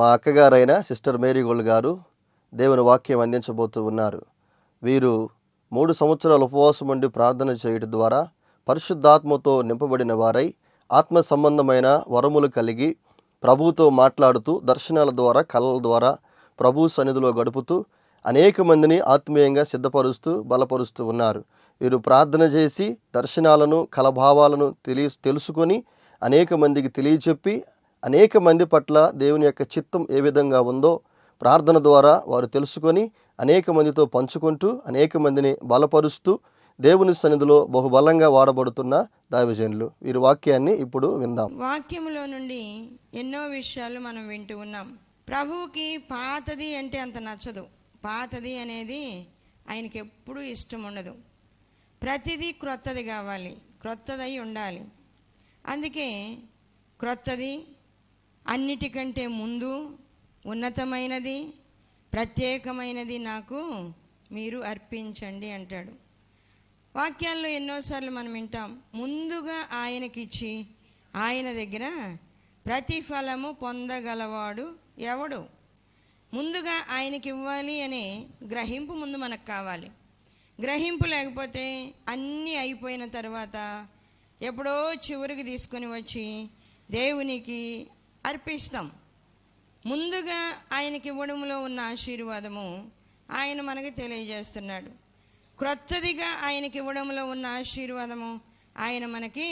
మా అక్కగారైన sister Mary gold గారు దేవుని వాక్యం అందించబోతూ ఉన్నారు. వీరు 3 సంవత్సరాలు ఉపవాసం ఉండి ప్రార్థన చేయడం ద్వారా పరిశుద్ధాత్మతో నింపబడిన వారై ఆత్మ సంబంధమైన వరములు కలిగి ప్రభువుతో మాట్లాడుతూ దర్శనాల ద్వారా కళల ద్వారా ప్రభు సన్నిధిలో గడుపుతూ అనేక మందిని ఆత్మీయంగా సిద్ధపరుస్తూ బలపరుస్తూ ఉన్నారు. వీరు ప్రార్థన చేసి దర్శనాలను కలభావాలను తెలుసుకొని అనేక మందికి తెలియచెప్పి అనేక మంది పట్ల దేవుని యొక్క చిత్తం ఏ విధంగా ఉందో ప్రార్థన ద్వారా వారు తెలుసుకొని అనేక మందితో పంచుకుంటూ అనేక మందిని బలపరుస్తూ దేవుని సన్నిధిలో బహుబలంగా వాడబడుతున్న దైవజనులు. వీరి వాక్యాన్ని ఇప్పుడు విందాం. వాక్యములో నుండి ఎన్నో విషయాలు మనం వింటూ ఉన్నాం. ప్రభువుకి పాతది అంటే అంత నచ్చదు. పాతది అనేది ఆయనకి ఎప్పుడూ ఇష్టం ఉండదు. ప్రతిదీ క్రొత్తది కావాలి, క్రొత్తదై ఉండాలి. అందుకే క్రొత్తది, అన్నిటికంటే ముందు, ఉన్నతమైనది, ప్రత్యేకమైనది నాకు మీరు అర్పించండి అంటాడు. వాక్యాల్లో ఎన్నోసార్లు మనం వింటాం, ముందుగా ఆయనకిచ్చి ఆయన దగ్గర ప్రతిఫలము పొందగలవాడు ఎవడు? ముందుగా ఆయనకి ఇవ్వాలి అనే గ్రహింపు ముందు మనకు కావాలి. గ్రహింపు లేకపోతే అన్నీ అయిపోయిన తర్వాత ఎప్పుడో చివరికి తీసుకొని వచ్చి దేవునికి అర్పిస్తాం. ముందుగా ఆయనకి ఇవ్వడంలో ఉన్న ఆశీర్వాదము ఆయన మనకి తెలియజేస్తున్నాడు. క్రొత్తదిగా ఆయనకి ఇవ్వడంలో ఉన్న ఆశీర్వాదము ఆయన మనకి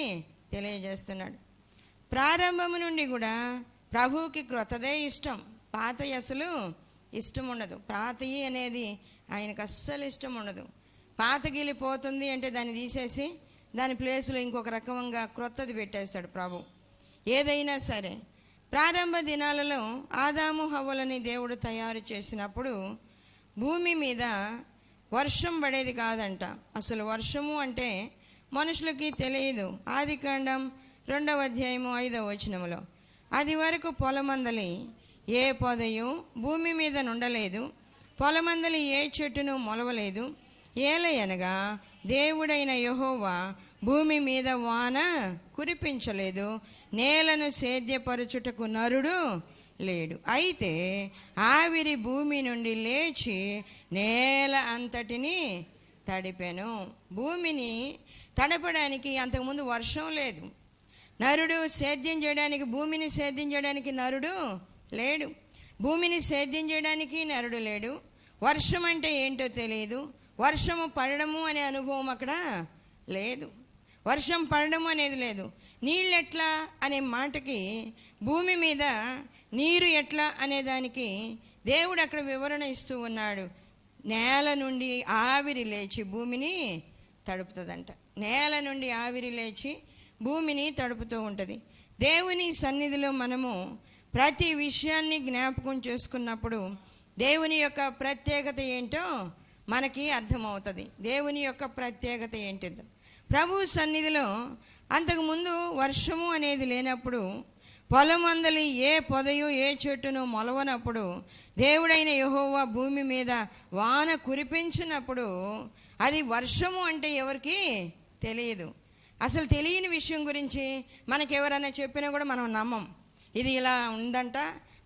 తెలియజేస్తున్నాడు. ప్రారంభము నుండి కూడా ప్రభువుకి క్రొత్తదే ఇష్టం, పాతయి అసలు ఇష్టం ఉండదు. పాతయి అనేది ఆయనకు అస్సలు ఇష్టం ఉండదు. పాతగిలిపోతుంది అంటే దాన్ని తీసేసి దాని ప్లేస్లో ఇంకొక రకంగా క్రొత్తది పెట్టేస్తాడు ప్రభు. ఏదైనా సరే ప్రారంభ దినాలలో ఆదాము హవ్వలని దేవుడు తయారు చేసినప్పుడు భూమి మీద వర్షం పడేది కాదంట. అసలు వర్షము అంటే మనుషులకి తెలియదు. ఆదికాండం 2వ అధ్యాయము 5వ వచనములో అది వరకు పొలమందలి ఏ పొదయు భూమి మీద నుండలేదు, పొలమందలి ఏ చెట్టును మొలవలేదు. ఏలయనగా దేవుడైన యెహోవా భూమి మీద వాన కురిపించలేదు, నేలను సేద్యపరచుటకు నరుడు లేడు. అయితే ఆవిరి భూమి నుండి లేచి నేల అంతటిని తడిపెను. భూమిని తడపడానికి అంతకుముందు వర్షం లేదు. నరుడు సేద్యం చేయడానికి, భూమిని సేద్యం చేయడానికి నరుడు లేడు. భూమిని సేద్యం చేయడానికి నరుడు లేడు. వర్షం అంటే ఏంటో తెలియదు. వర్షము పడడము అనే అనుభవం అక్కడ లేదు. వర్షం పడడం అనేది లేదు. నీళ్ళు ఎట్లా అనే మాటకి, భూమి మీద నీరు ఎట్లా అనే దానికి దేవుడు అక్కడ వివరణ ఇస్తూ ఉన్నాడు. నేల నుండి ఆవిరి లేచి భూమిని తడుపుతుందంట. నేల నుండి ఆవిరి లేచి భూమిని తడుపుతూ ఉంటుంది. దేవుని సన్నిధిలో మనము ప్రతి విషయాన్ని జ్ఞాపకం చేసుకున్నప్పుడు దేవుని యొక్క ప్రత్యేకత ఏంటో మనకి అర్థమవుతుంది. దేవుని యొక్క ప్రత్యేకత ఏంటిదో ప్రభు సన్నిధిలో అంతకుముందు వర్షము అనేది లేనప్పుడు, పొలమందలి ఏ పొదయు ఏ చెట్టును మొలవనప్పుడు, దేవుడైన యెహోవా భూమి మీద వాన కురిపించినప్పుడు అది వర్షము అంటే ఎవరికి తెలియదు. అసలు తెలియని విషయం గురించి మనకెవరైనా చెప్పినా కూడా మనం నమ్మం. ఇది ఇలా ఉందంట,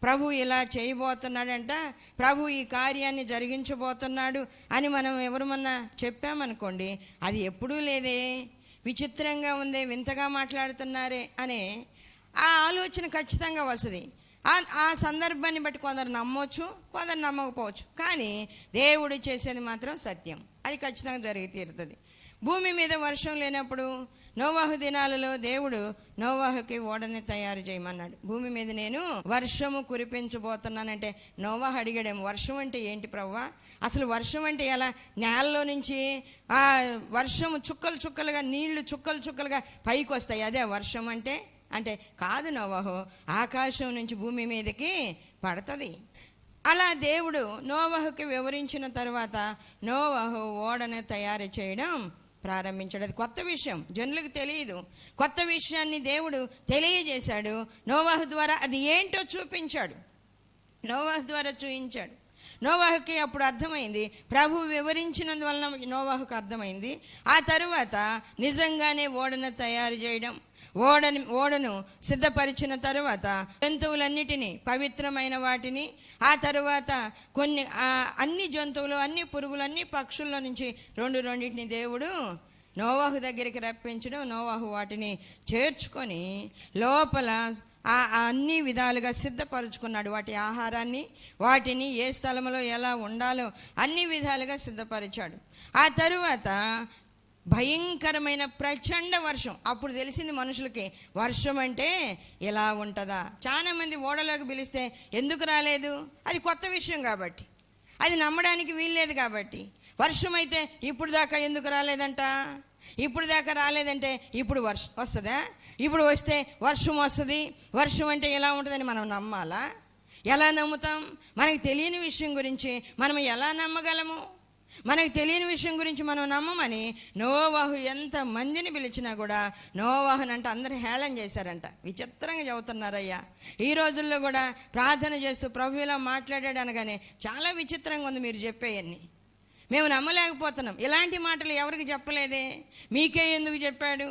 ప్రభు ఇలా చేయబోతున్నాడంట, ప్రభు ఈ కార్యాన్ని జరిగించబోతున్నాడు అని మనం ఎవరమన్నా చెప్పామనుకోండి, అది ఎప్పుడూ లేదే, విచిత్రంగా ఉందే, వింతగా మాట్లాడుతున్నారే అనే ఆ ఆలోచన ఖచ్చితంగా వస్తుంది. ఆ సందర్భాన్ని బట్టి కొందరు నమ్మవచ్చు, కొందరు నమ్మకపోవచ్చు. కానీ దేవుడు చేసేది మాత్రం సత్యం. అది ఖచ్చితంగా జరిగి తీరుతుంది. భూమి మీద వర్షం లేనప్పుడు నోవాహు దినాలలో దేవుడు నోవాహుకి ఓడని తయారు చేయమన్నాడు. భూమి మీద నేను వర్షము కురిపించబోతున్నానంటే నోవాహు అడిగాడేమో, వర్షం అంటే ఏంటి ప్రభువా? అసలు వర్షం అంటే ఎలా? నేలలో నుంచి ఆ వర్షము చుక్కలు చుక్కలుగా, నీళ్లు చుక్కలు చుక్కలుగా పైకి వస్తాయి, అదే వర్షం అంటే? అంటే కాదు నోవాహు, ఆకాశం నుంచి భూమి మీదకి పడుతుంది. అలా దేవుడు నోవాహుకి వివరించిన తర్వాత నోవాహు ఓడని తయారు చేయడం ప్రారంభించాడు. అది కొత్త విషయం, జనులకు తెలియదు. కొత్త విషయాన్ని దేవుడు తెలియజేశాడు. నోవాహు ద్వారా అది ఏంటో చూపించాడు. నోవాహు ద్వారా చూపించాడు. నోవాహుకి అప్పుడు అర్థమైంది, ప్రభు వివరించినందువలన నోవాహుకు అర్థమైంది. ఆ తరువాత నిజంగానే ఓడను తయారు చేయడం, ఓడను సిద్ధపరిచిన తరువాత జంతువులన్నిటినీ, పవిత్రమైన వాటిని, ఆ తరువాత కొన్ని అన్ని జంతువులు, అన్ని పురుగులు, అన్ని పక్షుల్లో నుంచి రెండింటిని దేవుడు నోవాహు దగ్గరికి రప్పించడం. నోవాహు వాటిని చేర్చుకొని లోపల అన్ని విధాలుగా సిద్ధపరుచుకున్నాడు. వాటి ఆహారాన్ని, వాటిని ఏ స్థలంలో ఎలా ఉండాలో అన్ని విధాలుగా సిద్ధపరిచాడు. ఆ తరువాత భయంకరమైన ప్రచండ వర్షం. అప్పుడు తెలిసింది మనుషులకి, వర్షం అంటే ఎలా ఉంటుందా. చాలా మంది ఓడలోకి పిలిస్తే ఎందుకు రాలేదు, అది కొత్త విషయం కాబట్టి, అది నమ్మడానికి వీల్లేదు కాబట్టి. వర్షం అయితే ఇప్పుడు దాకా ఎందుకు రాలేదంట, ఇప్పుడు దాకా రాలేదంటే ఇప్పుడు వస్తుందా, ఇప్పుడు వస్తే వర్షం వస్తుంది, వర్షం అంటే ఎలా ఉంటుందని మనం నమ్మాలా? ఎలా నమ్ముతాం? మనకు తెలియని విషయం గురించి మనం ఎలా నమ్మగలము? మనకు తెలియని విషయం గురించి మనం నమ్మమని నోవాహు ఎంత మందిని పిలిచినా కూడా నోవాహునంట అందరూ హేళన చేశారంట. విచిత్రంగా చెబుతున్నారయ్యా. ఈ రోజుల్లో కూడా ప్రార్థన చేస్తూ ప్రభు ఇలా మాట్లాడాడు అనగానే చాలా విచిత్రంగా ఉంది మీరు చెప్పేయన్ని. మేము నమ్మలేకపోతున్నాం. ఇలాంటి మాటలు ఎవరికి చెప్పలేదే, మీకే ఎందుకు చెప్పాడు?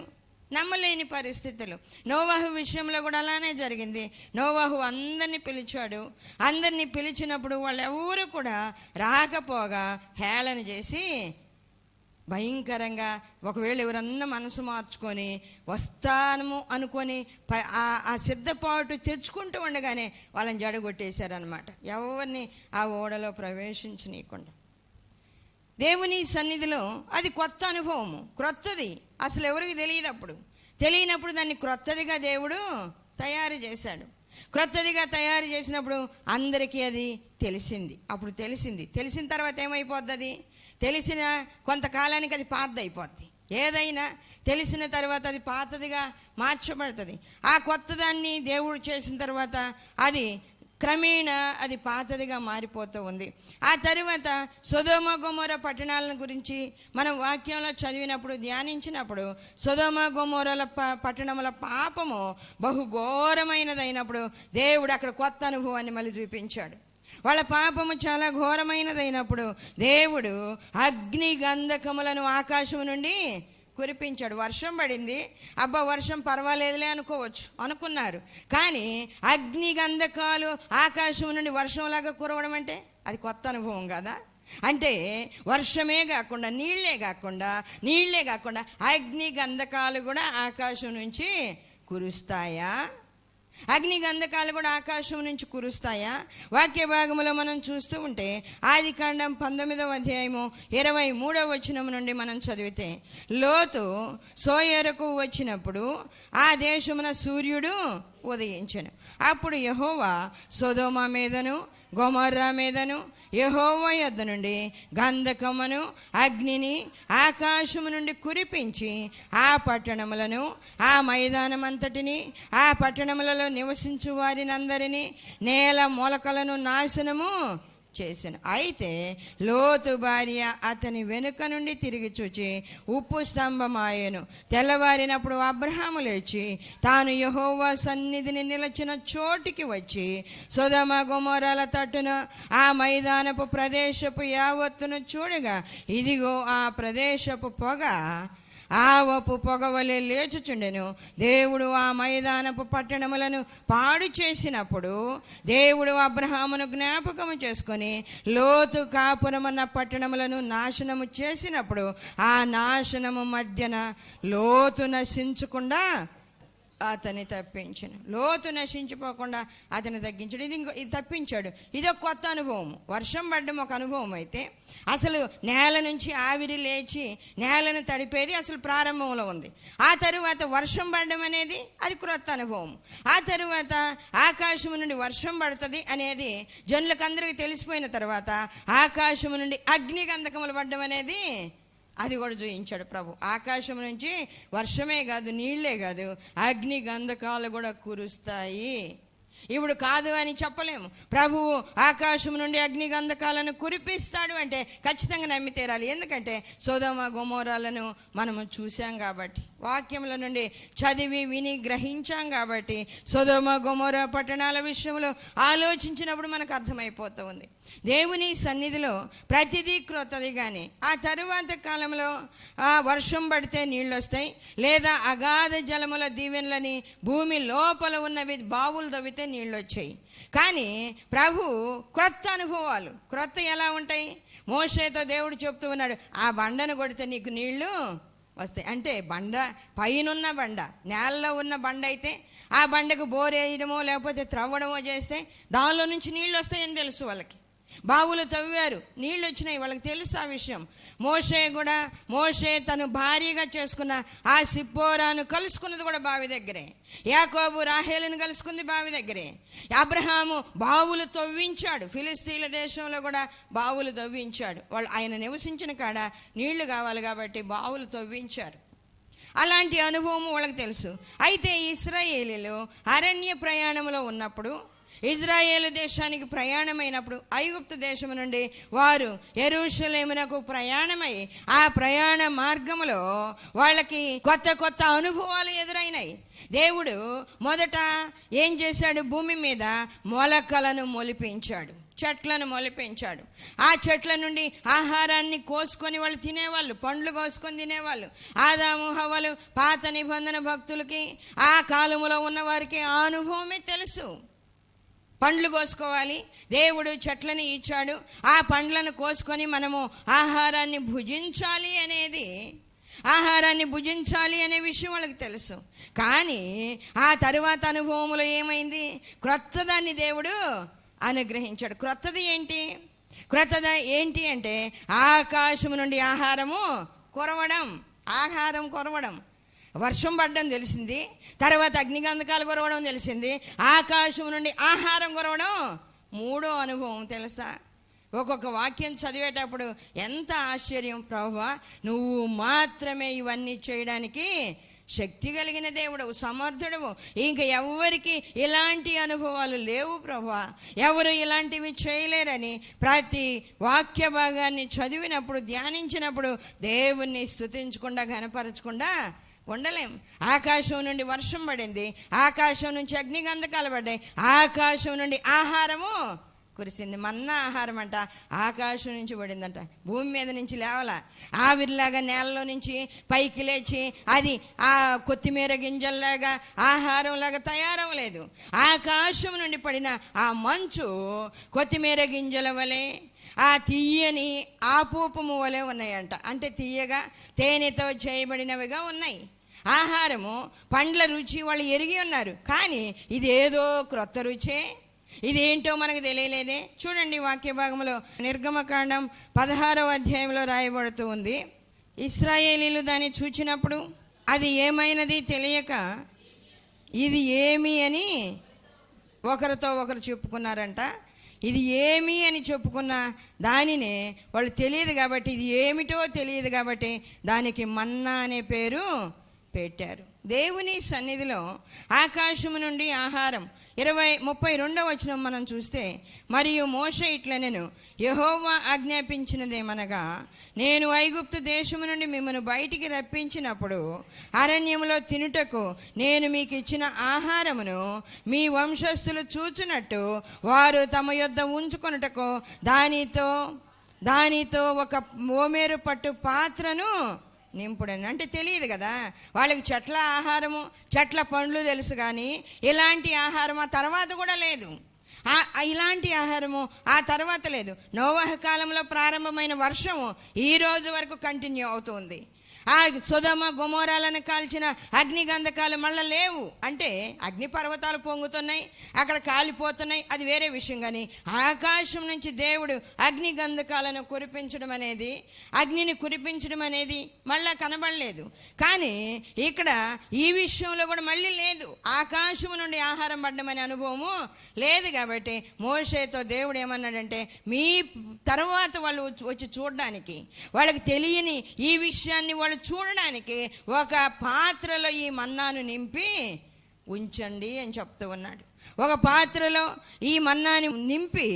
నమ్మలేని పరిస్థితులు. నోవాహు విషయంలో కూడా అలానే జరిగింది. నోవాహు అందరినీ పిలిచాడు. అందరినీ పిలిచినప్పుడు వాళ్ళు ఎవరు కూడా రాకపోగా హేళన చేసి భయంకరంగా, ఒకవేళ ఎవరన్నా మనసు మార్చుకొని వస్తాము అనుకొని ఆ సిద్ధపాటు తెచ్చుకుంటూ ఉండగానే వాళ్ళని జడగొట్టేశారనమాట. ఎవరిని ఆ ఓడలో ప్రవేశించనీయకుండా. దేవుని సన్నిధిలో అది కొత్త అనుభవము, క్రొత్తది. అసలు ఎవరికి తెలియదు. అప్పుడు తెలియనప్పుడు దాన్ని క్రొత్తదిగా దేవుడు తయారు చేశాడు. క్రొత్తదిగా తయారు చేసినప్పుడు అందరికీ అది తెలిసింది. అప్పుడు తెలిసిన తర్వాత ఏమైపోద్ది? అది తెలిసిన కొంతకాలానికి అది పాతది అయిపోద్ది. ఏదైనా తెలిసిన తర్వాత అది పాతదిగా మార్చబడుతుంది. ఆ కొత్తదాన్ని దేవుడు చేసిన తర్వాత అది క్రమేణా అది పాతదిగా మారిపోతూ ఉంది. ఆ తరువాత సొదొమ గొమొర పట్టణాలను గురించి మనం వాక్యంలో చదివినప్పుడు, ధ్యానించినప్పుడు, సొదొమ గొమొరల పట్టణముల పాపము బహుఘోరమైనదైనప్పుడు దేవుడు అక్కడ కొత్త అనుభవాన్ని మళ్ళీ చూపించాడు. వాళ్ళ పాపము చాలా ఘోరమైనదైనప్పుడు దేవుడు అగ్ని గంధకములను ఆకాశం నుండి కురిపించాడు. వర్షం పడింది, అబ్బా వర్షం పర్వాలేదులే అనుకున్నారు. కానీ అగ్ని గంధకాలు ఆకాశం నుండి వర్షంలాగా కురవడం అంటే అది కొత్త అనుభవం కదా. అంటే వర్షమే కాకుండా నీళ్లే కాకుండా అగ్ని గంధకాలు కూడా ఆకాశం నుంచి కురుస్తాయా? అగ్ని గంధకాలు కూడా ఆకాశం నుంచి కురుస్తాయా? వాక్య భాగంలో మనం చూస్తూ ఉంటే ఆదికాండం 19వ అధ్యాయము 23వ వచనం నుండి మనం చదివితే, లోతు సోయరుకు వచ్చినప్పుడు ఆ దేశమున సూర్యుడు ఉదయించెను. అప్పుడు యెహోవా సొదొమ మీదను గొమొర్రా మీదను యెహోవా యొద్ద నుండి గంధకమును అగ్నిని ఆకాశము నుండి కురిపించి ఆ పట్టణములను, ఆ మైదానమంతటిని, ఆ పట్టణములలో నివసించు వారినందరినీ, నేల మొలకలను నాశనము చేశాను. అయితే లోతు భార్య అతని వెనుక నుండి తిరిగి చూచి ఉప్పు స్తంభమాయెను. తెల్లవారినప్పుడు అబ్రహాము లేచి తాను యెహోవా సన్నిధిని నిలిచిన చోటికి వచ్చి సొదొమ గొమొర్రాల తట్టున ఆ మైదానపు ప్రదేశపు యావత్తును చూడగా, ఇదిగో ఆ ప్రదేశపు పొగ ఆవపు పొగవలే లేచుచుండెను. దేవుడు ఆ మైదానపు పట్టణములను పాడు చేసినప్పుడు దేవుడు అబ్రహామును జ్ఞాపకము చేసుకొని లోతు కాపురమన్న పట్టణములను నాశనము చేసినప్పుడు ఆ నాశనము మధ్యన లోతు నశించకుండా అతన్ని తప్పించను. లోతు నశించిపోకుండా అతన్ని తగ్గించాడు. ఇది తప్పించాడు. ఇదొక కొత్త అనుభవం. వర్షం పడ్డం ఒక అనుభవం అయితే, అసలు నేల నుంచి ఆవిరి లేచి నేలను తడిపేది అసలు ప్రారంభంలో ఉంది. ఆ తరువాత వర్షం పడడం అనేది అది క్రొత్త అనుభవం. ఆ తరువాత ఆకాశం నుండి వర్షం పడుతుంది అనేది జనులకందరికీ తెలిసిపోయిన తర్వాత ఆకాశం నుండి అగ్ని గంధకములు పడ్డం అనేది అది కూడా చూయించాడు ప్రభు. ఆకాశం నుంచి వర్షమే కాదు, నీళ్లే కాదు, అగ్ని గంధకాలు కూడా కురుస్తాయి. ఇప్పుడు కాదు అని చెప్పలేము. ప్రభువు ఆకాశం నుండి అగ్ని గంధకాలను కురిపిస్తాడు అంటే ఖచ్చితంగా నమ్మి తీరాలి. ఎందుకంటే సొదొమ గొమొర్రాలను మనము చూసాం కాబట్టి. వాక్యముల నుండి చదివి విని గ్రహించాం కాబట్టి సొదొమ గొమొర పట్టణాల విషయంలో ఆలోచించినప్పుడు మనకు అర్థమైపోతూ ఉంది. దేవుని సన్నిధిలో ప్రతిదీ క్రొత్తది. కానీ ఆ తరువాత కాలంలో వర్షం పడితే నీళ్ళు వస్తాయి, లేదా అగాధ జలముల దీవెనలని భూమి లోపల ఉన్నవి బావులు తవ్వితే నీళ్ళు వచ్చాయి. కానీ ప్రభు క్రొత్త అనుభవాలు, క్రొత్త ఎలా ఉంటాయి? మోషేతో దేవుడు చెప్తూ ఉన్నాడు, ఆ బండను కొడితే నీకు నీళ్లు వస్తాయి. అంటే బండ పైనున్న బండ, నేలలో ఉన్న బండ అయితే ఆ బండకు బోరేయడమో లేకపోతే త్రవ్వడమో చేస్తే దానిలో నుంచి నీళ్ళు వస్తాయని తెలుసు వాళ్ళకి. బావులు తవ్వారు, నీళ్ళు వచ్చినాయి, వాళ్ళకి తెలుసు ఆ విషయం. మోషే తను భార్యగా చేసుకున్న ఆ సిప్పోరాను కలుసుకున్నది కూడా బావి దగ్గరే. యాకోబు రాహేలును కలుసుకుంది బావి దగ్గరే. అబ్రహాము బావులు తవ్వించాడు, ఫిలిస్తీన్ల దేశంలో కూడా బావులు తవ్వించాడు. వాళ్ళు ఆయన నివసించిన కాడ నీళ్లు కావాలి కాబట్టి బావులు తవ్వించారు. అలాంటి అనుభవం వాళ్ళకి తెలుసు. అయితే ఇశ్రాయేలీలు అరణ్య ప్రయాణంలో ఉన్నప్పుడు, ఇజ్రాయేలు దేశానికి ప్రయాణమైనప్పుడు ఐగుప్తు దేశం నుండి వారు యెరూషలేమునకు ప్రయాణమై ఆ ప్రయాణ మార్గములో వాళ్ళకి కొత్త కొత్త అనుభవాలు ఎదురైనాయి. దేవుడు మొదట ఏం చేశాడు? భూమి మీద మొలకలను మొలిపించాడు, చెట్లను మొలిపించాడు. ఆ చెట్ల నుండి ఆహారాన్ని కోసుకొని వాళ్ళు తినేవాళ్ళు, పండ్లు కోసుకొని తినేవాళ్ళు. ఆదాము హవ్వలు పాత నిబంధన భక్తులకి, ఆ కాలములో ఉన్న వారికి ఆ అనుభవమే తెలుసు. పండ్లు కోసుకోవాలి, దేవుడు చెట్లని ఇచ్చాడు, ఆ పండ్లను కోసుకొని మనము ఆహారాన్ని భుజించాలి అనే విషయం వాళ్ళకి తెలుసు. కానీ ఆ తరువాత అనుభవంలో ఏమైంది? క్రొత్తదాన్ని దేవుడు అనుగ్రహించాడు. క్రొత్తది ఏంటి అంటే ఆకాశం నుండి ఆహారం కురవడం. వర్షం పడ్డం తెలిసింది, తర్వాత అగ్నిగంధకాలు కురవడం తెలిసింది, ఆకాశం నుండి ఆహారం కురవడం మూడో అనుభవం. తెలుసా? ఒక్కొక్క వాక్యం చదివేటప్పుడు ఎంత ఆశ్చర్యం! ప్రభువా, నువ్వు మాత్రమే ఇవన్నీ చేయడానికి శక్తి కలిగిన దేవుడవు, సమర్థుడవు. ఇంక ఎవరికి ఇలాంటి అనుభవాలు లేవు ప్రభువా, ఎవరు ఇలాంటివి చేయలేరని ప్రతి వాక్య భాగాన్ని చదివినప్పుడు, ధ్యానించినప్పుడు దేవుణ్ణి స్తుతించకుండా ఘనపరచకుండా ఉండలేం. ఆకాశం నుండి వర్షం పడింది, ఆకాశం నుంచి అగ్నిగంధకాలు పడ్డాయి, ఆకాశం నుండి ఆహారము కురిసింది. మన్నా ఆహారం అంట ఆకాశం నుంచి పడిందంట, భూమి మీద నుంచి లేవలా. ఆవిరిలాగా నేలలో నుంచి పైకి లేచి అది ఆ కొత్తిమీర గింజల్లాగా ఆహారంలాగా తయారవ్వలేదు. ఆకాశం నుండి పడిన ఆ మంచు కొత్తిమీర గింజల వలె, ఆ తీయని ఆపూపము వలె ఉన్నాయంట. అంటే తీయగా తేనెతో చేయబడినవిగా ఉన్నాయి. ఆహారము, పండ్ల రుచి వాళ్ళు ఎరిగి ఉన్నారు. కానీ ఇది ఏదో క్రొత్త రుచే, ఇదేంటో మనకు తెలియలేదే. చూడండి వాక్య భాగంలో నిర్గమకాండం 16వ అధ్యాయంలో రాయబడుతూ ఉంది. ఇశ్రాయేలీలు దాన్ని చూచినప్పుడు అది ఏమైనది తెలియక ఇది ఏమి అని ఒకరితో ఒకరు చెప్పుకున్నారంట. ఇది ఏమి అని చెప్పుకున్న దానినే వాళ్ళు తెలియదు కాబట్టి, ఇది ఏమిటో తెలియదు కాబట్టి దానికి మన్నా అనే పేరు పెట్టారు. దేవుని సన్నిధిలో ఆకాశము నుండి ఆహారం 32వ వచనం మనం చూస్తే, మరియు మోషే ఇట్లనెను, యెహోవా ఆజ్ఞాపించినదేమనగా, నేను ఐగుప్తు దేశము నుండి మిమ్మల్ని బయటికి రప్పించినప్పుడు అరణ్యములో తినుటకు నేను మీకు ఇచ్చిన ఆహారమును మీ వంశస్థులు చూచునట్టు వారు తమ యొద్ద ఉంచుకొనుటకు దానితో ఒక ఓమేరు పట్టు పాత్రను నింపుడని. అంటే తెలియదు కదా వాళ్ళకి, చెట్ల ఆహారము, చెట్ల పండ్లు తెలుసు, కానీ ఇలాంటి ఆహారం ఆ తర్వాత కూడా లేదు. ఇలాంటి ఆహారము ఆ తర్వాత లేదు. నోవహు కాలంలో ప్రారంభమైన వర్షము ఈ రోజు వరకు కంటిన్యూ అవుతుంది. ఆ సొదొమ గొమొరాలను కాల్చిన అగ్నిగంధకాలు మళ్ళీ లేవు. అంటే అగ్ని పర్వతాలు పొంగుతున్నాయి, అక్కడ కాలిపోతున్నాయి, అది వేరే విషయం. కానీ ఆకాశం నుంచి దేవుడు అగ్నిగంధకాలను అగ్నిని కురిపించడం అనేది మళ్ళీ కనబడలేదు. కానీ ఇక్కడ ఈ విషయంలో కూడా మళ్ళీ లేదు. ఆకాశం నుండి ఆహారం పడ్డం అనే అనుభవము లేదు. కాబట్టి మోషేతో దేవుడు ఏమన్నాడంటే, మీ తర్వాత వాళ్ళు వచ్చి చూడడానికి, వాళ్ళకి తెలియని ఈ విషయాన్ని వాళ్ళు చూడడానికి ఒక పాత్రలో ఈ మన్నాను నింపి ఉంచండి అని చెప్తూ ఉన్నాడు. ఒక పాత్రలో ఈ మన్నాని నింపి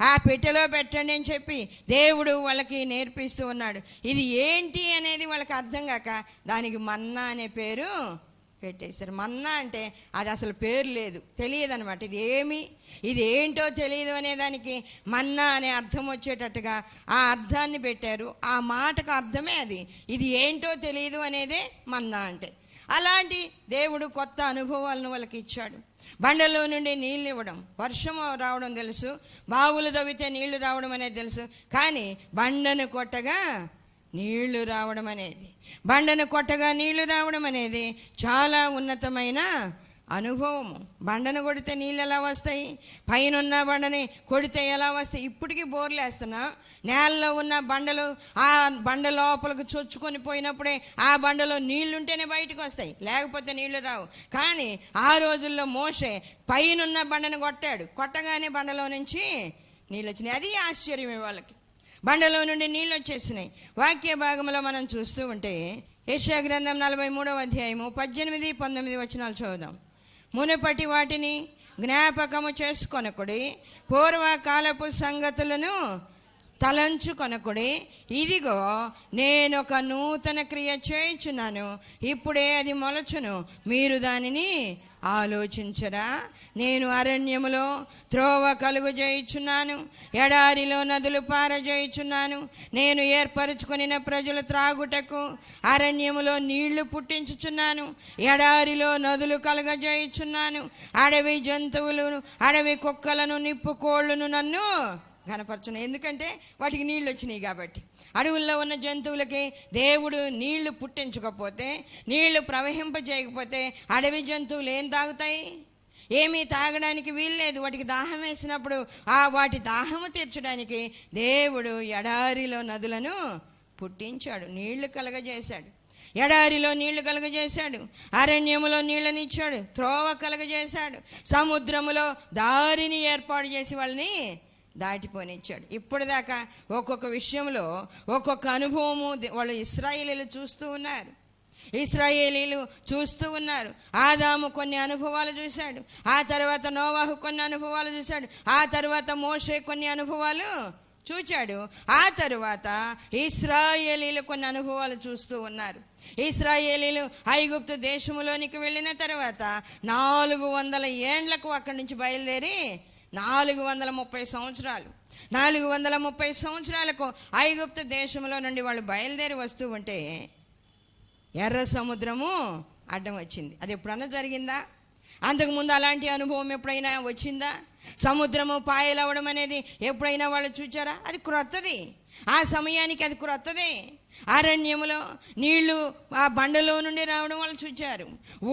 ఆ పెట్టెలో పెట్టండి అని చెప్పి దేవుడు వాళ్ళకి నేర్పిస్తూ ఉన్నాడు. ఇది ఏంటి అనేది వాళ్ళకి అర్థం కాక దానికి మన్నా అనే పేరు పెట్టేశారు. మన్నా అంటే అది అసలు పేరు లేదు, తెలియదు అనమాట. ఇది ఏంటో తెలియదు అనే దానికి మన్నా అనే అర్థం వచ్చేటట్టుగా ఆ అర్థాన్ని పెట్టారు. ఆ మాటకు అర్థమే అది. ఇది ఏంటో తెలియదు అనేదే మన్నా అంటే. అలాంటి దేవుడు కొత్త అనుభవాలను వాళ్ళకి ఇచ్చాడు. బండలో నుండి నీళ్ళు ఇవ్వడం, వర్షం రావడం తెలుసు, బావులు తవ్వితే నీళ్లు రావడం అనేది తెలుసు, కానీ బండను కొట్టగా నీళ్లు రావడం అనేది, బండను కొట్టగా నీళ్లు రావడం అనేది చాలా ఉన్నతమైన అనుభవము. బండను కొడితే నీళ్ళు ఎలా వస్తాయి? పైన ఉన్న బండని కొడితే ఎలా వస్తాయి? ఇప్పటికీ బోర్లు వేస్తున్నా, నేలలో ఉన్న బండలు ఆ బండ లోపలికి చొచ్చుకొని పోయినప్పుడే ఆ బండలో నీళ్లుంటేనే బయటకు వస్తాయి, లేకపోతే నీళ్లు రావు. కానీ ఆ రోజుల్లో మోషే పైనున్న బండను కొట్టగానే బండలో నుంచి నీళ్ళు వచ్చినాయి. అది ఆశ్చర్యమే వాళ్ళకి. బండలో నుండి నీళ్ళు వచ్చేసినాయి. వాక్య భాగంలో మనం చూస్తూ ఉంటే యెషయా గ్రంథం 43వ అధ్యాయము 18, 19 వచనాలు చదువుదాం. మునుపటి వాటిని జ్ఞాపకము చేసుకొనకుడి, పూర్వకాలపు సంగతులను తలంచుకొనకుడి. ఇదిగో నేనొక నూతన క్రియ చేయుచున్నాను, ఇప్పుడే అది మొలచును, మీరు దానిని ఆలోచించరా? నేను అరణ్యములో త్రోవ కలుగు చేయుచున్నాను, ఎడారిలో నదులు పారజేయుచున్నాను. నేను ఏర్పరచుకొనిన ప్రజలు త్రాగుటకు అరణ్యములో నీళ్లు పుట్టించుచున్నాను, ఎడారిలో నదులు కలుగజేయుచున్నాను. అడవి జంతువులను, అడవి కుక్కలను, నిప్పు కోళ్ళను నన్ను కనపరచును. ఎందుకంటే వాటికి నీళ్ళు వచ్చినాయి కాబట్టి. అడవుల్లో ఉన్న జంతువులకి దేవుడు నీళ్లు పుట్టించకపోతే, నీళ్లు ప్రవహింపజేయకపోతే అడవి జంతువులు ఏం తాగుతాయి? ఏమీ తాగడానికి వీల్లేదు. వాటికి దాహం వేసినప్పుడు వాటి దాహము తీర్చడానికి దేవుడు ఎడారిలో నదులను పుట్టించాడు, నీళ్లు కలగజేశాడు. ఎడారిలో నీళ్లు కలగజేశాడు, అరణ్యములో నీళ్ళనిచ్చాడు, త్రోవ కలగజేశాడు, సముద్రములో దారిని ఏర్పాటు చేసి వాళ్ళని దాటిపోనిచ్చాడు. ఇప్పటిదాకా ఒక్కొక్క విషయంలో ఒక్కొక్క అనుభవము వాళ్ళు ఇశ్రాయేలీలు చూస్తూ ఉన్నారు. ఆదాము కొన్ని అనుభవాలు చూశాడు, ఆ తర్వాత నోవాహు కొన్ని అనుభవాలు చూశాడు, ఆ తర్వాత మోషే కొన్ని అనుభవాలు చూచాడు, ఆ తరువాత ఇశ్రాయేలీలు కొన్ని అనుభవాలు చూస్తూ ఉన్నారు. ఇశ్రాయేలీలు ఐగుప్తు దేశములోనికి వెళ్ళిన తర్వాత 400 ఏండ్లకు అక్కడి నుంచి బయలుదేరి 430 సంవత్సరాలు 430 సంవత్సరాలకు ఐగుప్తు దేశంలో నుండి వాళ్ళు బయలుదేరి వస్తూ ఉంటే ఎర్ర సముద్రము అడ్డం వచ్చింది. అది ఎప్పుడన్నా జరిగిందా? అంతకుముందు అలాంటి అనుభవం ఎప్పుడైనా వచ్చిందా? సముద్రము పాయలవడం అనేది ఎప్పుడైనా వాళ్ళు చూచారా? అది క్రొత్తది. ఆ సమయానికి అది క్రొత్తదే. అరణ్యములో నీళ్లు ఆ బండలో నుండి రావడం వాళ్ళు చూచారు.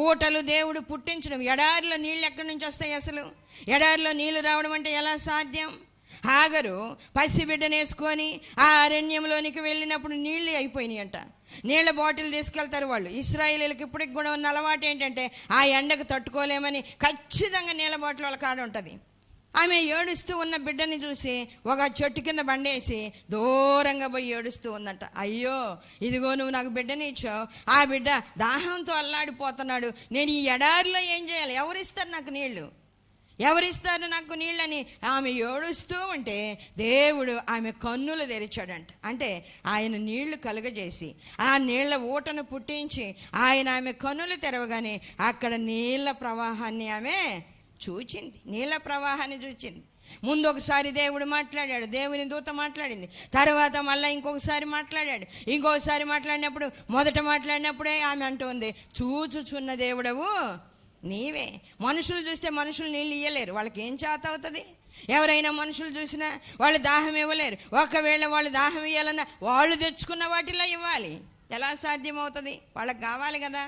ఊటలు దేవుడు పుట్టించడం. ఎడారిలో నీళ్ళు ఎక్కడి నుంచి వస్తాయి? అసలు ఎడారిలో నీళ్లు రావడం అంటే ఎలా సాధ్యం? హాగరు పసిబిడ్డను వేసుకొని ఆ అరణ్యంలోనికి వెళ్ళినప్పుడు నీళ్ళు అయిపోయినాయి అంట. నీళ్ళ బాటిల్ తీసుకెళ్తారు వాళ్ళు. ఇశ్రాయేలీలకు ఇప్పటికి కూడా ఉన్న అలవాటు ఏంటంటే ఆ ఎండకు తట్టుకోలేమని ఖచ్చితంగా నీళ్ళ బాటిల్ వాళ్ళ కాడ ఉంటుంది. ఆమె ఏడుస్తూ ఉన్న బిడ్డని చూసి ఒక చెట్టు కింద బండేసి దూరంగా పోయి ఏడుస్తూ ఉందంట. అయ్యో, ఇదిగో నువ్వు నాకు బిడ్డని ఇచ్చావు, ఆ బిడ్డ దాహంతో అల్లాడిపోతున్నాడు, నేను ఈ ఎడారిలో ఏం చేయాలి? ఎవరిస్తారు నాకు నీళ్ళని ఆమె ఏడుస్తూ ఉంటే దేవుడు ఆమె కన్నులు తెరిచాడంట. అంటే ఆయన నీళ్లు కలుగజేసి ఆ నీళ్ల ఊటను పుట్టించి ఆయన ఆమె కన్నులు తెరవగానే అక్కడ నీళ్ళ ప్రవాహాన్ని ఆమె చూచింది. నీళ్ళ ప్రవాహాన్ని చూచింది. ముందు ఒకసారి దేవుడు మాట్లాడాడు, దేవుని దూత మాట్లాడింది, తర్వాత మళ్ళీ ఇంకొకసారి మాట్లాడినప్పుడు మొదట మాట్లాడినప్పుడే ఆమె అంటుంది, చూచుచున్న దేవుడవు నీవే. మనుషులు చూస్తే మనుషులు నీళ్ళు ఇయ్యలేరు, వాళ్ళకి ఏం చేత అవుతుంది? ఎవరైనా మనుషులు చూసినా వాళ్ళు దాహం ఇవ్వలేరు. ఒకవేళ వాళ్ళు దాహం ఇవ్వాలన్నా వాళ్ళు తెచ్చుకున్న వాటిలో ఇవ్వాలి. ఎలా సాధ్యమవుతుంది? వాళ్ళకి కావాలి కదా,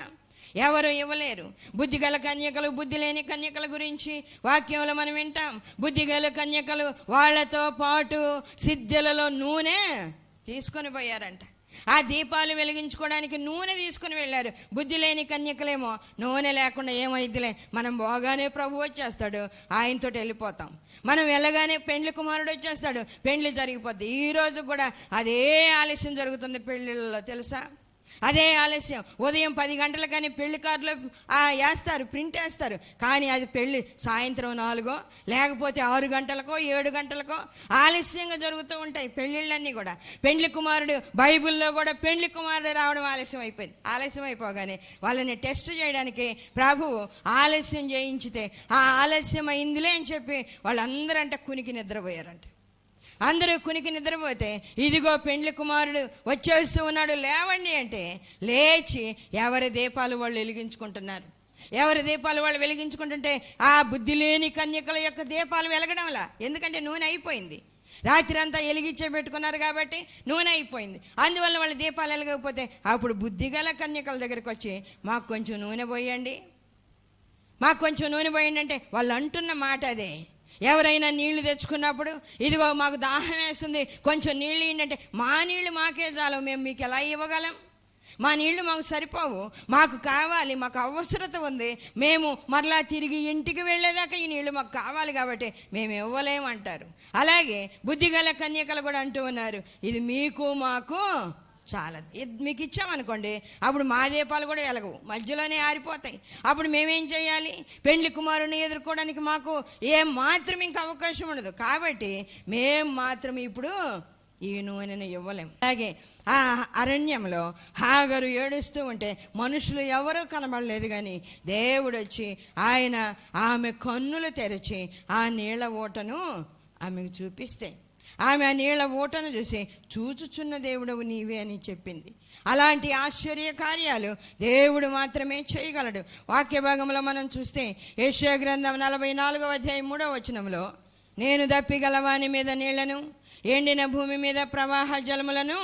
ఎవరు ఇవ్వలేరు. బుద్ధిగల కన్యకలు, బుద్ధి లేని కన్యకల గురించి వాక్యంలో మనం వింటాం. బుద్ధిగల కన్యకలు వాళ్ళతో పాటు సిద్ధెలలో నూనె తీసుకొని పోయారంట. ఆ దీపాలు వెలిగించుకోవడానికి నూనె తీసుకుని వెళ్ళారు. బుద్ధి లేని కన్యకలేమో నూనె లేకుండా ఏమైద్దిలే, మనం పోగానే ప్రభు వచ్చేస్తాడు, ఆయనతో వెళ్ళిపోతాం, మనం వెళ్ళగానే పెండ్లి కుమారుడు వచ్చేస్తాడు, పెండ్లి జరిగిపోద్ది. ఈరోజు కూడా అదే ఆలస్యం జరుగుతుంది పెళ్ళిళ్ళలో, తెలుసా? అదే ఆలస్యం. ఉదయం 10 గంటలకని పెళ్లి కార్డులో వేస్తారు, ప్రింట్ వేస్తారు, కానీ అది పెళ్లి సాయంత్రం 4 లేకపోతే 6 గంటలకో 7 గంటలకో ఆలస్యంగా జరుగుతూ ఉంటాయి పెళ్ళిళ్ళన్నీ కూడా. పెండ్లి కుమారుడు, బైబిల్లో కూడా పెండ్లి కుమారుడు రావడం ఆలస్యం అయిపోయింది. ఆలస్యం అయిపోగానే వాళ్ళని టెస్ట్ చేయడానికి ప్రభువు ఆలస్యం చేయించితే ఆ ఆలస్యం అయిందిలే అని చెప్పి వాళ్ళందరూ అంటే కునికి నిద్రపోయారంట. అందరూ కునికి నిద్రపోతే ఇదిగో పెండ్లి కుమారుడు వచ్చేస్తూ ఉన్నాడు, లేవండి అంటే లేచి ఎవరి దీపాలు వాళ్ళు వెలిగించుకుంటున్నారు. ఎవరి దీపాలు వాళ్ళు వెలిగించుకుంటుంటే ఆ బుద్ధి లేని కన్యకల యొక్క దీపాలు వెలగడంలా, ఎందుకంటే నూనె అయిపోయింది. రాత్రి అంతా వెలిగించే పెట్టుకున్నారు కాబట్టి నూనె అయిపోయింది. అందువల్ల వాళ్ళ దీపాలు వెలగకపోతే అప్పుడు బుద్ధిగల కన్యకల దగ్గరికి వచ్చి మాకు కొంచెం నూనె పోయండి, మాకు కొంచెం నూనె పోయండి అంటే వాళ్ళు అంటున్న మాట అదే. ఎవరైనా నీళ్లు తెచ్చుకున్నప్పుడు ఇదిగో మాకు దాహం వేస్తుంది కొంచెం నీళ్ళు ఏంటంటే మా నీళ్లు మాకే చాలు, మేము మీకు ఎలా ఇవ్వగలం, మా నీళ్లు మాకు సరిపోవు, మాకు కావాలి, మాకు అవసరత ఉంది, మేము మరలా తిరిగి ఇంటికి వెళ్ళేదాకా ఈ నీళ్లు మాకు కావాలి కాబట్టి మేము ఇవ్వలేమంటారు. అలాగే బుద్ధిగల కన్యకలు కూడా అంటూ ఉన్నారు, ఇది మీకు మాకు చాలదు, మీకు ఇచ్చామనుకోండి అప్పుడు మా దీపాలు కూడా వెలగవు, మధ్యలోనే ఆరిపోతాయి. అప్పుడు మేమేం చేయాలి? పెండ్లి కుమారుని ఎదుర్కోవడానికి మాకు ఏం మాత్రం ఇంకా అవకాశం ఉండదు. కాబట్టి మేము మాత్రం ఇప్పుడు ఈ నూనెను ఇవ్వలేము. అలాగే ఆ అరణ్యంలో హాగరు ఏడుస్తూ ఉంటే మనుషులు ఎవరూ కనబడలేదు, కానీ దేవుడు వచ్చి ఆయన ఆమె కన్నులు తెరిచి ఆ నీళ్ళ ఊటను ఆమెకు చూపిస్తే ఆమె ఆ నీళ్ళ ఊటను చూసి చూచుచున్న దేవుడవు నీవే అని చెప్పింది. అలాంటి ఆశ్చర్య కార్యాలు దేవుడు మాత్రమే చేయగలడు. వాక్య భాగంలో మనం చూస్తే యెషయా గ్రంథం 44వ అధ్యాయం 3వ వచనంలో, నేను దప్పిగలవాని మీద నీళ్లను, ఎండిన భూమి మీద ప్రవాహ జలములను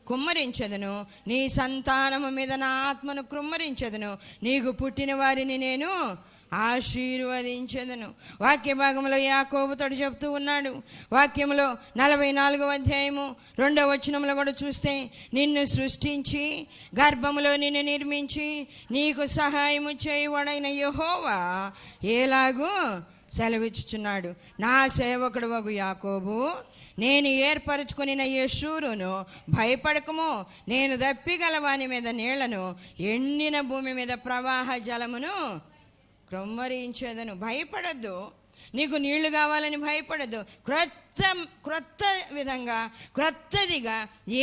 కుమ్మరించెదను, నీ సంతానము మీద నా ఆత్మను కుమ్మరించెదను, నీకు పుట్టిన వారిని నేను ఆశీర్వదించెదను. వాక్య భాగంలో యాకోబుతో చెప్తూ ఉన్నాడు. వాక్యంలో 44వ అధ్యాయము 2వ వచనంలో కూడా చూస్తే, నిన్ను సృష్టించి గర్భములో నిన్ను నిర్మించి నీకు సహాయము చేయవాడైన యెహోవా ఎలాగూ సెలవిచ్చుచున్నాడు, నా సేవకుడు వగు యాకోబు, నేను ఏర్పరచుకుని యెషూరును భయపడకము, నేను దప్పిగలవాని మీద నీళ్లను, ఎండిన భూమి మీద ప్రవాహ జలమును క్రొమ్మరించేదను. భయపడద్దు, నీకు నీళ్లు కావాలని భయపడద్దు. క్రొత్త విధంగా క్రొత్తదిగా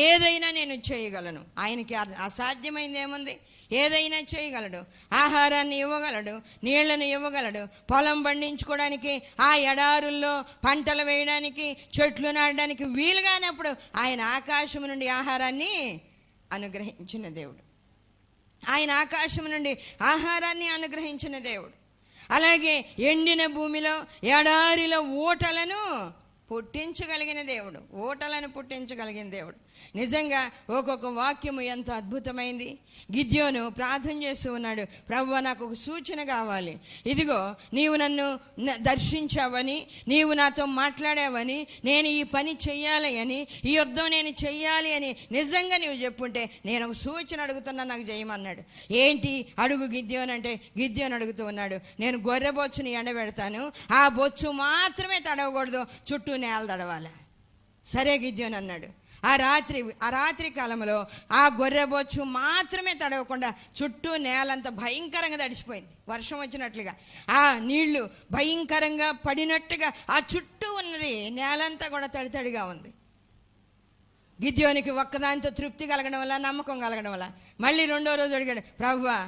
ఏదైనా నేను చేయగలను. ఆయనకి అసాధ్యమైంది ఏముంది? ఏదైనా చేయగలడు. ఆహారాన్ని ఇవ్వగలడు, నీళ్లను ఇవ్వగలడు, పొలం పండించుకోవడానికి, ఆ ఎడారుల్లో పంటలు వేయడానికి, చెట్లు నాటడానికి వీలు కానప్పుడు ఆయన ఆకాశం నుండి ఆహారాన్ని అనుగ్రహించిన దేవుడు. ఆయన ఆకాశం నుండి ఆహారాన్ని అనుగ్రహించిన దేవుడు. అలాగే ఎండిన భూమిలో ఎడారిలో ఊటలను పుట్టించగలిగిన దేవుడు, ఊటలను పుట్టించగలిగిన దేవుడు. నిజంగా ఒక్కొక్క వాక్యము ఎంత అద్భుతమైంది. గిద్యోను ప్రార్థన చేస్తూ ఉన్నాడు, ప్రభువా నాకు ఒక సూచన కావాలి, ఇదిగో నీవు నన్ను దర్శించావని, నీవు నాతో మాట్లాడావని, నేను ఈ పని చెయ్యాలి అని, ఈ యుద్ధం నేను చెయ్యాలి అని నిజంగా నీవు చెప్పుంటే నేను ఒక సూచన అడుగుతున్నా, నాకు చేయమన్నాడు. ఏంటి అడుగు గిద్యోను అంటే, గిద్యోను అడుగుతూ ఉన్నాడు, నేను గొర్రె బొచ్చుని ఎండబెడతాను, ఆ బొచ్చు మాత్రమే తడవకూడదు, చుట్టూ నేల తడవాలి. సరే గిద్యోను అన్నాడు. ఆ రాత్రి కాలంలో ఆ గొర్రెబొచ్చు మాత్రమే తడవకుండా చుట్టూ నేలంతా భయంకరంగా తడిసిపోయింది, వర్షం వచ్చినట్లుగా. ఆ నీళ్లు భయంకరంగా పడినట్టుగా ఆ చుట్టూ ఉన్నది నేలంతా కూడా తడితడిగా ఉంది. గిద్యోనికి ఒక్కదానితో తృప్తి కలగడం వల్ల, నమ్మకం కలగడం వల్ల మళ్ళీ 2వ రోజు అడిగాడు, ప్రభువా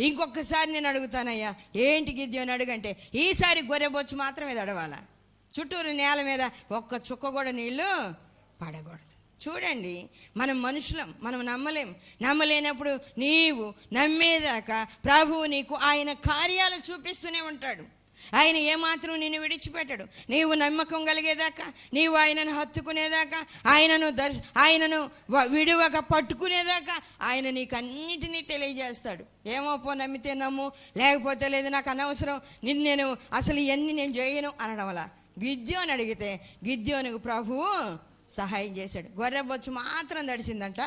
ఇంకొకసారి నేను అడుగుతానయ్యా. ఏంటి గిద్యోని అడుగంటే, ఈసారి గొర్రెబొచ్చు మాత్రమే తడవాలా, చుట్టూరు నేల మీద ఒక్క చుక్క కూడా నీళ్లు పడకూడదు. చూడండి, మనం మనుషులం, మనం నమ్మలేనప్పుడు నీవు నమ్మేదాకా ప్రభువు నీకు ఆయన కార్యాలు చూపిస్తూనే ఉంటాడు. ఆయన ఏమాత్రం నిన్ను విడిచిపెట్టడు. నీవు నమ్మకం కలిగేదాకా, నీవు ఆయనను హత్తుకునేదాకా, ఆయనను విడువక పట్టుకునేదాకా ఆయన నీకు అన్నిటినీ తెలియజేస్తాడు. ఏమో పో, నమ్మితే నమ్ము, లేకపోతే లేదు, నాకు అనవసరం, నేను అసలు ఇవన్నీ నేను చేయను అనడం వల్ల గిద్యోని అడిగితే గిద్యోనికి ప్రభువు సహాయం చేశాడు. గొర్రెబొచ్చు మాత్రం తడిసిందంట,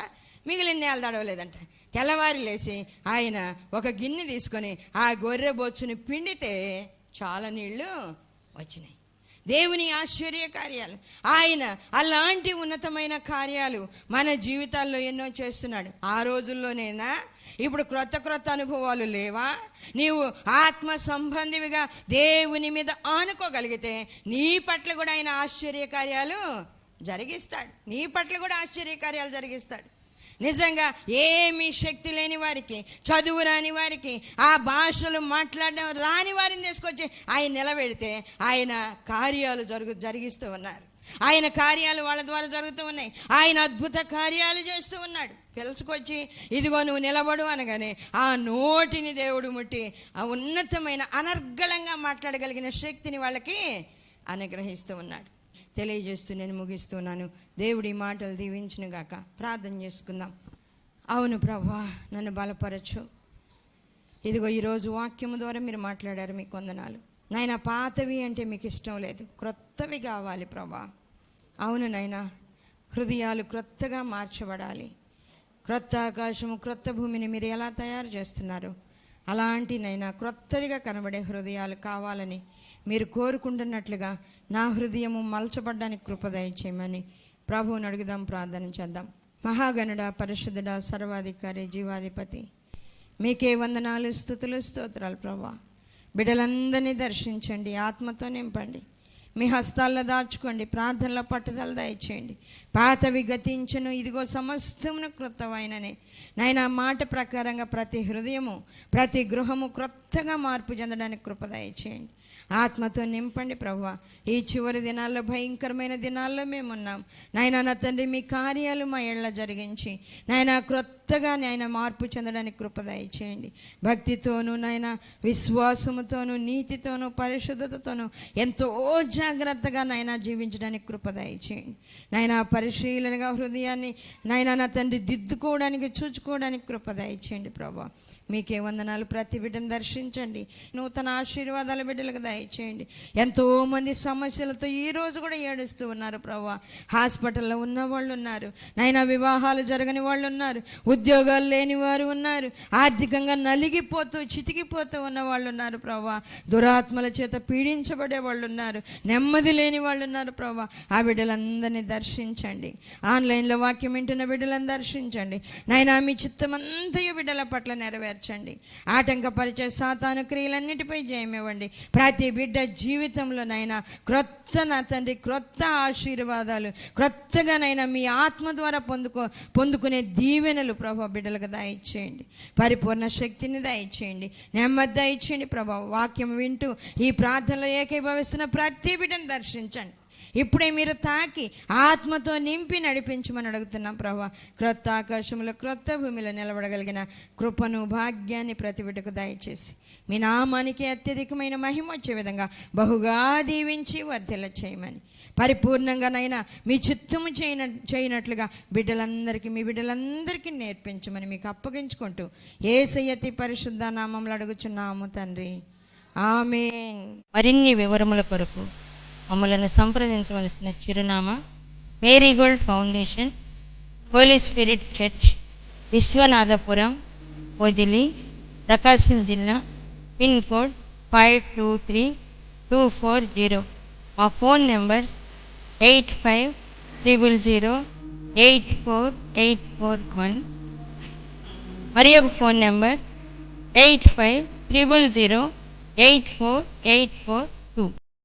మిగిలిన నేల తడవలేదంట. తెల్లవారి లేచి ఆయన ఒక గిన్నె తీసుకొని ఆ గొర్రెబొచ్చుని పిండితే చాలా నీళ్లు వచ్చినాయి. దేవుని ఆశ్చర్య కార్యాలు, ఆయన అలాంటి ఉన్నతమైన కార్యాలు మన జీవితాల్లో ఎన్నో చేస్తున్నాడు. ఆ రోజుల్లోనేనా? ఇప్పుడు క్రొత్త అనుభవాలు లేవా? నీవు ఆత్మ సంబంధివిగా దేవుని మీద ఆనుకోగలిగితే నీ పట్ల కూడా ఆయన ఆశ్చర్య కార్యాలు జరిగిస్తాడు. నీ పట్ల కూడా ఆశ్చర్య కార్యాలు జరిగిస్తాడు. నిజంగా ఏమీ శక్తి లేని వారికి, చదువు రాని వారికి, ఆ భాషలు మాట్లాడడం రాని వారిని తీసుకొచ్చి ఆయన నిలబెడితే ఆయన కార్యాలు జరిగిస్తూ ఉన్నారు. ఆయన కార్యాలు వాళ్ళ ద్వారా జరుగుతూ ఉన్నాయి. ఆయన అద్భుత కార్యాలు చేస్తూ ఉన్నాడు. పిలుచుకొచ్చి ఇదిగో నువ్వు నిలబడు అనగానే ఆ నోటిని దేవుడు ముట్టి ఆ ఉన్నతమైన అనర్గళంగా మాట్లాడగలిగిన శక్తిని వాళ్ళకి అనుగ్రహిస్తూ ఉన్నాడు. తెలియజేస్తూ నేను ముగిస్తున్నాను. దేవుడి మాటలు దీవించును గాక. ప్రార్థన చేసుకుందాం. అవును ప్రభువా, నన్ను బలపరచు. ఇదిగో ఈరోజు వాక్యము ద్వారా మీరు మాట్లాడారు, మీకు వందనాలు నాయన. పాతవి అంటే మీకు ఇష్టం లేదు, క్రొత్తవి కావాలి ప్రభా. అవును నాయన, హృదయాలు క్రొత్తగా మార్చబడాలి. క్రొత్త ఆకాశము, క్రొత్త భూమిని మీరు ఎలా తయారు చేస్తున్నారు అలాంటి నైనా క్రొత్తదిగా కనబడే హృదయాలు కావాలని మీరు కోరుకుంటున్నట్లుగా నా హృదయము మలచబడ్డానికి కృప దయచేయమని ప్రభువుని అడుగుదాం, ప్రార్థన చేద్దాం. మహాగణుడా, పరిశుద్ధుడా, సర్వాధికారి, జీవాధిపతి, మీకే వందనాలు, స్తుతులు, స్తోత్రాలు ప్రభా. బిడ్డలందరినీ దర్శించండి, ఆత్మతో నింపండి, మీ హస్తాల్లో దాచుకోండి, ప్రార్థనలో పట్టుదల దయచేయండి. పాతవి గతించను, ఇదిగో సమస్తమును క్రొత్తవైననే నాయన మాట ప్రకారంగా ప్రతి హృదయము, ప్రతి గృహము క్రొత్తగా మార్పు చెందడానికి కృప దయచేయండి. ఆత్మతో నింపండి ప్రభువా. ఈ చివరి దినాల్లో, భయంకరమైన దినాల్లో మేమున్నాం నాయన. నా తండ్రి, మీ కార్యాలు మా ఏళ్ళ జరిగించి నాయన క్రొత్తగా నాయన మార్పు చెందడానికి కృప దయచేయండి. భక్తితోనూ నాయన విశ్వాసముతోనూ, నీతితోనూ, పరిశుద్ధతతోనూ ఎంతో జాగ్రత్తగా నాయన జీవించడానికి కృప దయచేయండి. నాయన పరిశీలనగా హృదయాన్ని నాయన నా తండ్రి దిద్దుకోవడానికి, చూచుకోవడానికి కృప దయచేయండి ప్రభా. మీకే వందనాలు. ప్రతి బిడ్డను దర్శించండి, నూతన ఆశీర్వాదాల బిడ్డలకు దయచేయండి. ఎంతోమంది సమస్యలతో ఈరోజు కూడా ఏడుస్తూ ఉన్నారు ప్రభా. హాస్పిటల్లో ఉన్న వాళ్ళు ఉన్నారు నాయన, వివాహాలు జరగని వాళ్ళు ఉన్నారు, ఉద్యోగాలు లేని వారు ఉన్నారు, ఆర్థికంగా నలిగిపోతూ చితికిపోతూ ఉన్న వాళ్ళు ఉన్నారు ప్రభా. దురాత్మల చేత పీడించబడే వాళ్ళు ఉన్నారు, నెమ్మది లేని వాళ్ళు ఉన్నారు ప్రభా. ఆ బిడ్డలందరినీ దర్శించండి. ఆన్లైన్లో వాక్యం వింటున్న బిడ్డలను దర్శించండి నాయన. మీ చిత్తమంతయు బిడ్డల పట్ల నెరవేర్చండి. ఆటంకపరిచే సాతాను క్రియలన్నిటిపై జయమివ్వండి. ప్రతి బిడ్డ జీవితంలో నైనా క్రొత్త నా తండ్రి, క్రొత్త ఆశీర్వాదాలు, క్రొత్తగానైనా మీ ఆత్మ ద్వారా పొందుకునే దీవెనలు ప్రభా బిడ్డలకు దయచేయండి. పరిపూర్ణ శక్తిని దయచేయండి, నెమ్మది దయచేయండి ప్రభా. వాక్యం వింటూ ఈ ప్రార్థనలో ఏకీభవిస్తున్న ప్రతి బిడ్డను దర్శించండి. ఇప్పుడే మీరు తాకి ఆత్మతో నింపి నడిపించమని అడుగుతున్నాం ప్రభా. క్రొత్త ఆకాశంలో, క్రొత్త భూమిలో నిలబడగలిగిన కృపను, భాగ్యాన్ని ప్రతి బిడ్డకు దయచేసి మీ నామానికి అత్యధికమైన మహిమ వచ్చే విధంగా బహుగా దీవించి వర్ధిల్ల చేయమని, పరిపూర్ణంగానైనా మీ చిత్తము చేయనట్లుగా మీ బిడ్డలందరికీ నేర్పించమని మీకు అప్పగించుకుంటూ యేసయ్య పరిశుద్ధ నామములో అడుగుచున్నాము తండ్రి, ఆమేన్. మరిన్ని వివరముల కొరకు మమ్మలను సంప్రదించవలసిన చిరునామా marigold foundation, holy spirit church, Vishwanathapuram, Podili, Prakasam జిల్లా, పిన్ కోడ్ 523240. మా ఫోన్ నెంబర్స్ 8500084841, మరి ఒక ఫోన్ నెంబర్ 8500084841.